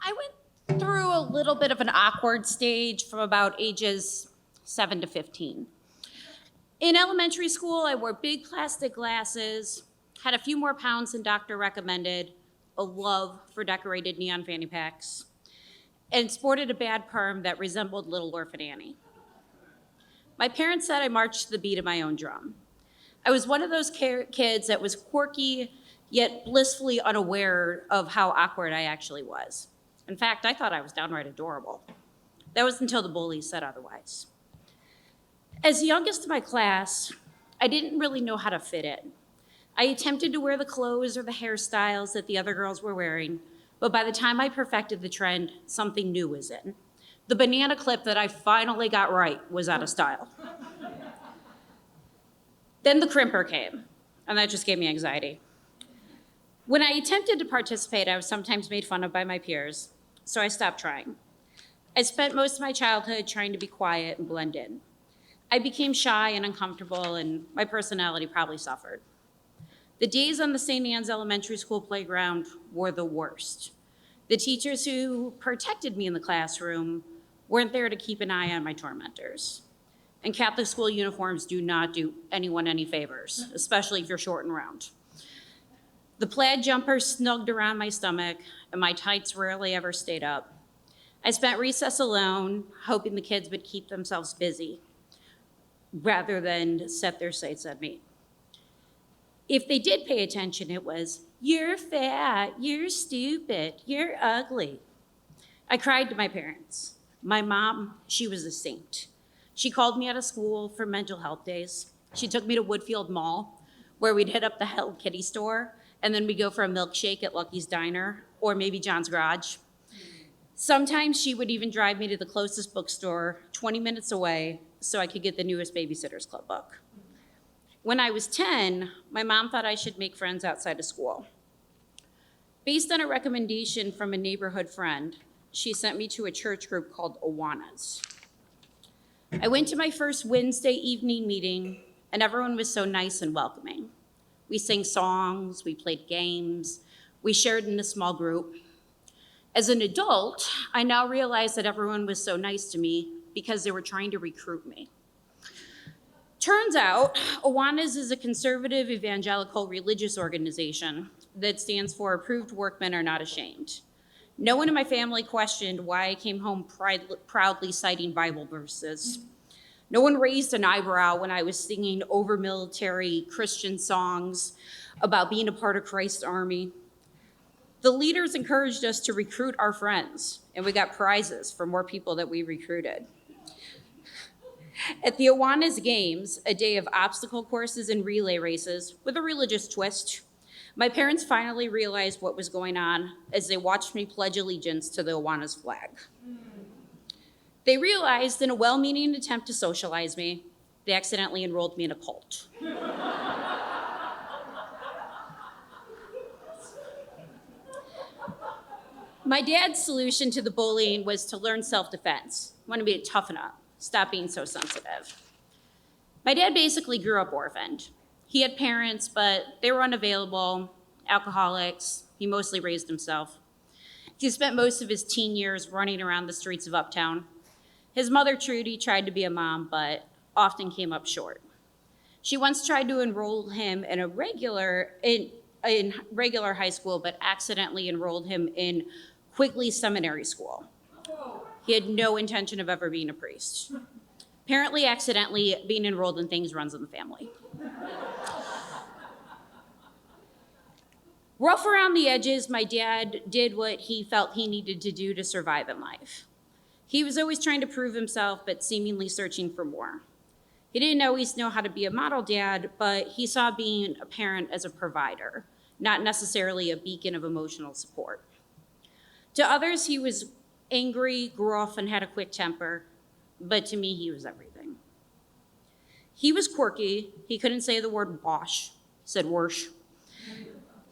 I went through a little bit of an awkward stage from about ages 7 to 15. In elementary school, I wore big plastic glasses, had a few more pounds than doctor recommended, a love for decorated neon fanny packs, and sported a bad perm that resembled Little Orphan Annie. My parents said I marched to the beat of my own drum. I was one of those kids that was quirky, yet blissfully unaware of how awkward I actually was. In fact, I thought I was downright adorable. That was until the bullies said otherwise. As the youngest of my class, I didn't really know how to fit in. I attempted to wear the clothes or the hairstyles that the other girls were wearing, but by the time I perfected the trend, something new was in. The banana clip that I finally got right was out of style. Then the crimper came, and that just gave me anxiety. When I attempted to participate, I was sometimes made fun of by my peers, so I stopped trying. I spent most of my childhood trying to be quiet and blend in. I became shy and uncomfortable, and my personality probably suffered. The days on the St. Anne's Elementary School playground were the worst. The teachers who protected me in the classroom weren't there to keep an eye on my tormentors. And Catholic school uniforms do not do anyone any favors, especially if you're short and round. The plaid jumper snugged around my stomach, and my tights rarely ever stayed up. I spent recess alone, hoping the kids would keep themselves busy, rather than set their sights on me. If they did pay attention, it was, "You're fat, you're stupid, you're ugly." I cried to my parents. My mom, she was a saint. She called me out of school for mental health days. She took me to Woodfield Mall, where we'd hit up the Hello Kitty store, and then we'd go for a milkshake at Lucky's Diner, or maybe John's Garage. Sometimes she would even drive me to the closest bookstore 20 minutes away so I could get the newest Babysitter's Club book. When I was 10, my mom thought I should make friends outside of school. Based on a recommendation from a neighborhood friend, she sent me to a church group called Awanas. I went to my first Wednesday evening meeting, and everyone was so nice and welcoming. We sang songs, we played games, we shared in a small group. As an adult, I now realize that everyone was so nice to me because they were trying to recruit me. Turns out, Awanas is a conservative evangelical religious organization that stands for Approved Workmen Are Not Ashamed. No one in my family questioned why I came home proudly citing Bible verses. No one raised an eyebrow when I was singing over military Christian songs about being a part of Christ's army. The leaders encouraged us to recruit our friends, and we got prizes for more people that we recruited. At the Awanas Games, a day of obstacle courses and relay races with a religious twist, my parents finally realized what was going on as they watched me pledge allegiance to the Awanas flag. They realized in a well-meaning attempt to socialize me, they accidentally enrolled me in a cult. My dad's solution to the bullying was to learn self-defense. He wanted me to toughen up, stop being so sensitive. My dad basically grew up orphaned. He had parents, but they were unavailable, alcoholics. He mostly raised himself. He spent most of his teen years running around the streets of Uptown. His mother, Trudy, tried to be a mom, but often came up short. She once tried to enroll him in regular high school, but accidentally enrolled him in Quigley Seminary School. He had no intention of ever being a priest. Apparently, accidentally being enrolled in things runs in the family. Rough around the edges, my dad did what he felt he needed to do to survive in life. He was always trying to prove himself, but seemingly searching for more. He didn't always know how to be a model dad, but he saw being a parent as a provider, not necessarily a beacon of emotional support. To others, he was angry, gruff, and had a quick temper, but to me, he was everything. He was quirky. He couldn't say the word wash. He said worsh.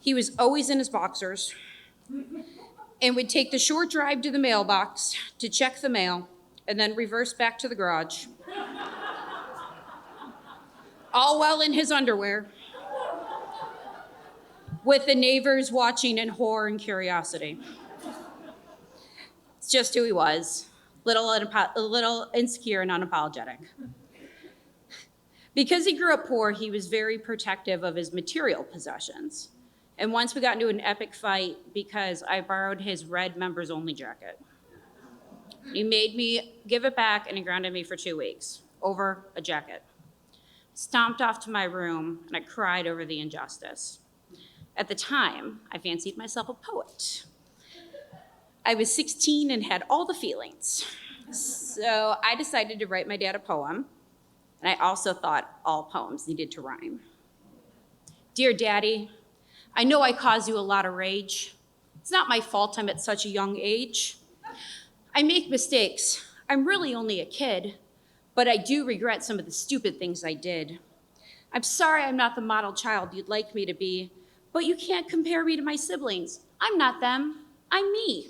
He was always in his boxers and would take the short drive to the mailbox to check the mail and then reverse back to the garage, all while in his underwear, with the neighbors watching in horror and curiosity. just who he was, a little insecure and unapologetic. Because he grew up poor, he was very protective of his material possessions. And once we got into an epic fight because I borrowed his red members only jacket. He made me give it back and he grounded me for 2 weeks over a jacket. Stomped off to my room and I cried over the injustice. At the time, I fancied myself a poet. I was 16 and had all the feelings. So I decided to write my dad a poem. And I also thought all poems needed to rhyme. Dear Daddy, I know I cause you a lot of rage. It's not my fault I'm at such a young age. I make mistakes. I'm really only a kid, but I do regret some of the stupid things I did. I'm sorry I'm not the model child you'd like me to be, but you can't compare me to my siblings. I'm not them, I'm me.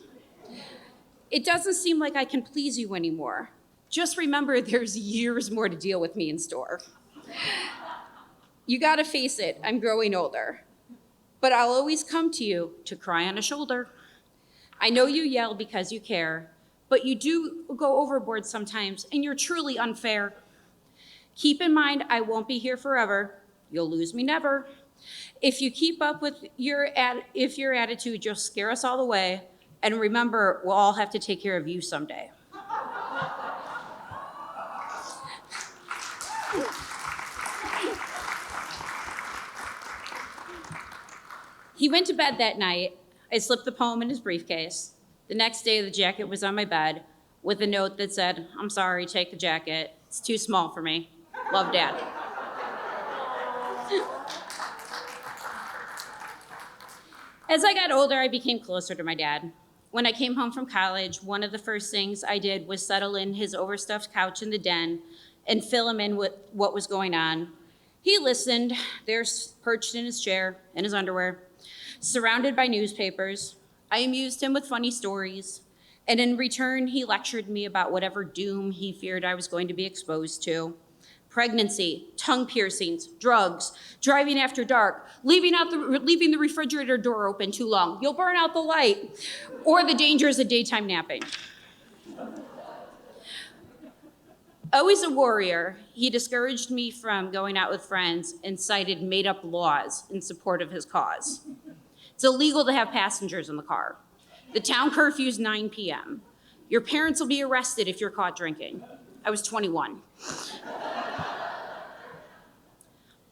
It doesn't seem like I can please you anymore. Just remember there's years more to deal with me in store. You gotta face it, I'm growing older. But I'll always come to you to cry on a shoulder. I know you yell because you care, but you do go overboard sometimes and you're truly unfair. Keep in mind, I won't be here forever. You'll lose me never. If you keep up with your attitude, you'll scare us all away. And remember, we'll all have to take care of you someday. He went to bed that night. I slipped the poem in his briefcase. The next day, the jacket was on my bed with a note that said, I'm sorry, take the jacket. It's too small for me. Love, Dad. As I got older, I became closer to my dad. When I came home from college, one of the first things I did was settle in his overstuffed couch in the den and fill him in with what was going on. He listened, there perched in his chair, in his underwear, surrounded by newspapers. I amused him with funny stories, and in return, he lectured me about whatever doom he feared I was going to be exposed to. Pregnancy, tongue piercings, drugs, driving after dark, leaving the refrigerator door open too long. You'll burn out the light, or the dangers of daytime napping. Always a warrior, he discouraged me from going out with friends and cited made-up laws in support of his cause. It's illegal to have passengers in the car. The town curfew is 9 p.m. Your parents will be arrested if you're caught drinking. I was 21.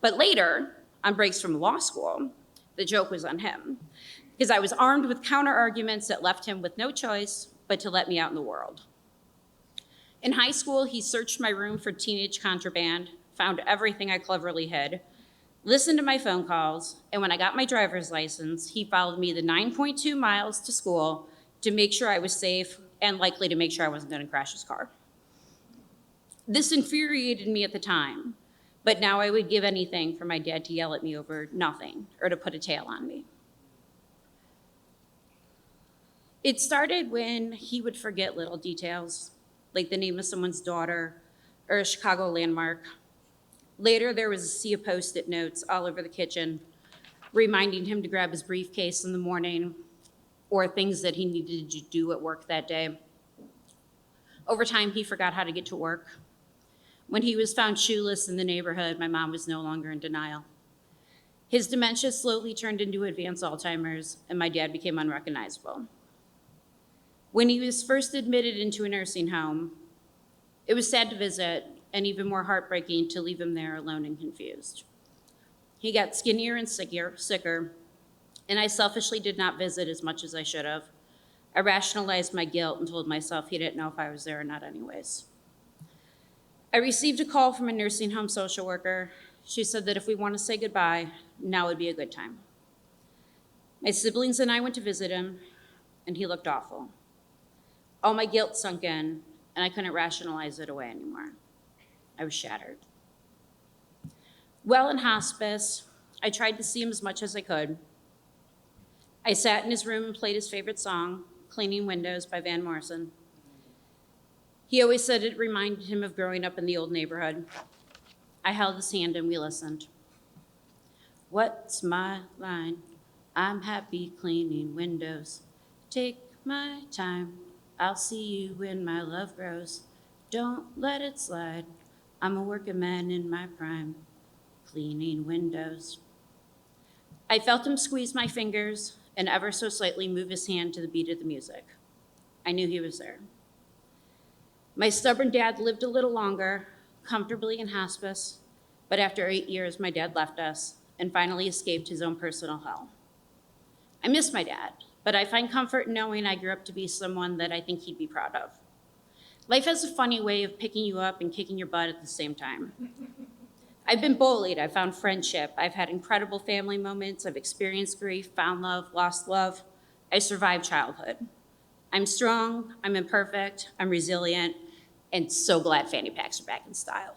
But later, on breaks from law school, the joke was on him, because I was armed with counter arguments that left him with no choice but to let me out in the world. In high school, he searched my room for teenage contraband, found everything I cleverly hid, listened to my phone calls, and when I got my driver's license, he followed me the 9.2 miles to school to make sure I was safe and likely to make sure I wasn't going to crash his car. This infuriated me at the time, but now I would give anything for my dad to yell at me over nothing or to put a tail on me. It started when he would forget little details, like the name of someone's daughter or a Chicago landmark. Later, there was a sea of Post-it notes all over the kitchen, reminding him to grab his briefcase in the morning or things that he needed to do at work that day. Over time, he forgot how to get to work. When he was found shoeless in the neighborhood, my mom was no longer in denial. His dementia slowly turned into advanced Alzheimer's, and my dad became unrecognizable. When he was first admitted into a nursing home, it was sad to visit and even more heartbreaking to leave him there alone and confused. He got skinnier and sicker, and I selfishly did not visit as much as I should have. I rationalized my guilt and told myself he didn't know if I was there or not anyways. I received a call from a nursing home social worker. She said that if we want to say goodbye, now would be a good time. My siblings and I went to visit him, and he looked awful. All my guilt sunk in, and I couldn't rationalize it away anymore. I was shattered. While in hospice, I tried to see him as much as I could. I sat in his room and played his favorite song, Cleaning Windows by Van Morrison. He always said it reminded him of growing up in the old neighborhood. I held his hand and we listened. What's my line? I'm happy cleaning windows. Take my time. I'll see you when my love grows. Don't let it slide. I'm a working man in my prime, cleaning windows. I felt him squeeze my fingers and ever so slightly move his hand to the beat of the music. I knew he was there. My stubborn dad lived a little longer, comfortably in hospice, but after 8 years, my dad left us and finally escaped his own personal hell. I miss my dad, but I find comfort in knowing I grew up to be someone that I think he'd be proud of. Life has a funny way of picking you up and kicking your butt at the same time. I've been bullied, I've found friendship, I've had incredible family moments, I've experienced grief, found love, lost love. I survived childhood. I'm strong, I'm imperfect, I'm resilient, and so glad fanny packs are back in style.